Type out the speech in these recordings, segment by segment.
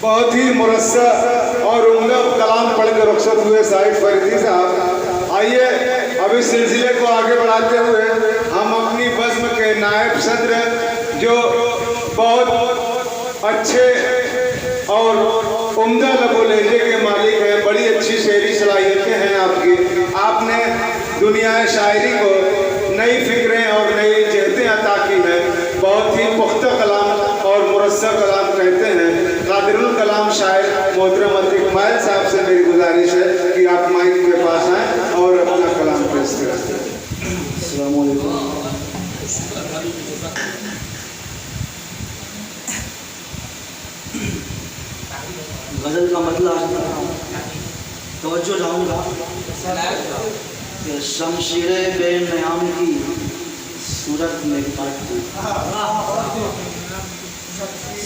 बहुत ही मुरस्सा और उम्दा कलाम पढ़ के रुखसत हुए साहिब फरीदी साहब। आइए अब इस सिलसिले को आगे बढ़ाते हुए हम अपनी बज़्म के नायब सदर जो बहुत अच्छे और उम्दा लबो लहजे के मालिक हैं, बड़ी अच्छी शेरी सलाहियतें हैं आपकी, आपने दुनिया शायरी को नई फिक्रें और नई जहतें अता की हैं। बहुत ही पुख्ता कलाम और मुरस्सा कलाम कहते हैं। कादिरुल कलाम शायर मोहतरम अतीक मायल साहब से मेरी गुजारिश है कि आप माइक के पास आएँ और अपना कलाम पेश करें। अस्सलाम वालेकुम। गज़ल का मतलब तवज्जो चाहूँगा कि शमशीरे बेनयाम की सूरत में काट दी,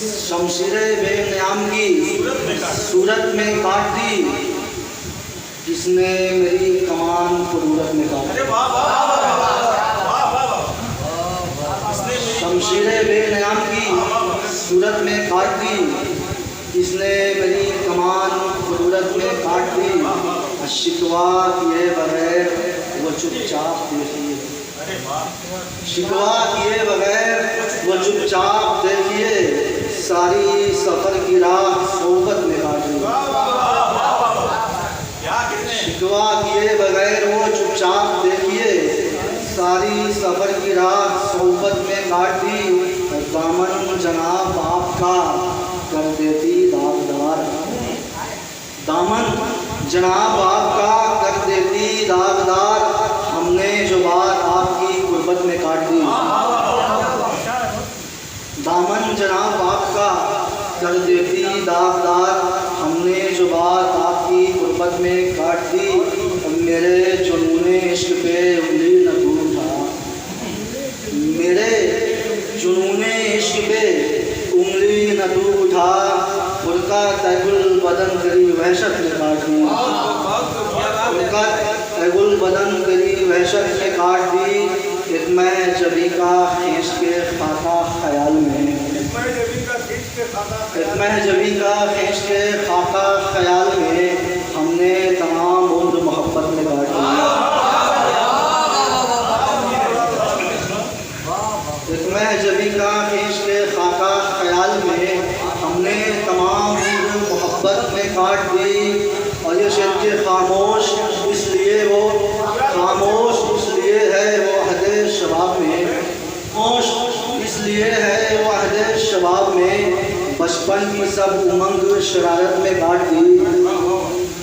शमशीरे बेनयाम की सूरत में काट दी, किसने मेरी कमान कुदरत में काट दी। शमशीरे बेनयाम की सूरत में काट दी, किसने मेरी कमान कुदरत में काट दी। शिकवा किए बगैर वो चुपचाप देखिए, शिकवा किए बगैर वो चुपचाप देखिए, सारी सफ़र की राह सोबत में काट दी। शिकवा किए बगैर वो चुपचाप देखिए, सारी सफ़र की राह सोबत में काट दी। दामन जनाब आपका कर देती दागदार, दामन जनाब आपका कर देती दागदार, हमने जो बात आपकी गुर्बत में काट दी। दामन जनाब आपका कर देती दागदार, हमने जो बात आपकी गुर्बत में काट दी। मेरे जुनूने इश्क पे उंगली न तू उठा, मेरे जुनूने इश्क पे उंगली न तू उठा, फुरका तैगुल बदन करी वहशत में काट दी, फुरका तैगुल बदन करी वहशत में काट दी। एक मैं जबी का खींच के खाता ख्याल में, एक मैं जबी का खींच के खाता ख्याल में, हमने तमाम उम्र मोहब्बत में काट दी। एक मैं जबी का खींच के खाता ख्याल में, हमने तमाम उम्र मोहब्बत में काट दी। और ये शेर खामोश इसलिए वो खामोश इसलिए है वो अहद शबाब में, खामोश इसलिए है वो अहद शबाब में, बचपन की सब उमंग शरारत में काट दी,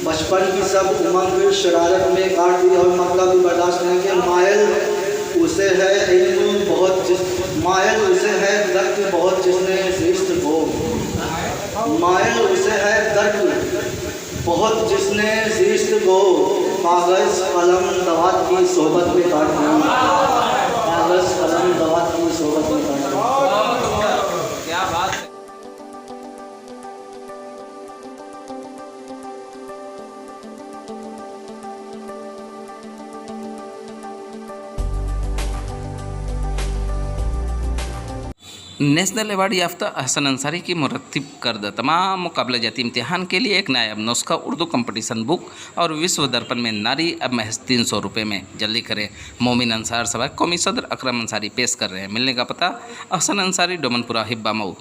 बचपन की सब उमंग शरारत में काट दी। और मतलब भी बर्दाश्त नहीं कि मायल उसे है इल्म बहुत जिस, मायल उसे है दर्द बहुत जिसने ज़िस्त को, मायल उसे है दर्द बहुत जिसने ज़िस्त को, कागज़ कलम दवात की सोहबत में काट दी, कागज़ कलम दवात की सोहबत में काट दी। क्या बात है। नेशनल अवार्ड याफ्ता अहसन अंसारी की मुरत्तिब करदा तमाम मुकाबला जाती इम्तिहान के लिए एक नायाब नुस्खा उर्दू कंपटीशन बुक और विश्व दर्पण में नारी अब महज 300 रुपये में। जल्दी करें। मोमिन अंसार सभा कौमी सदर अकरम अंसारी पेश कर रहे हैं। मिलने का पता अहसन अंसारी डोमनपुरा हिब्बा मऊ।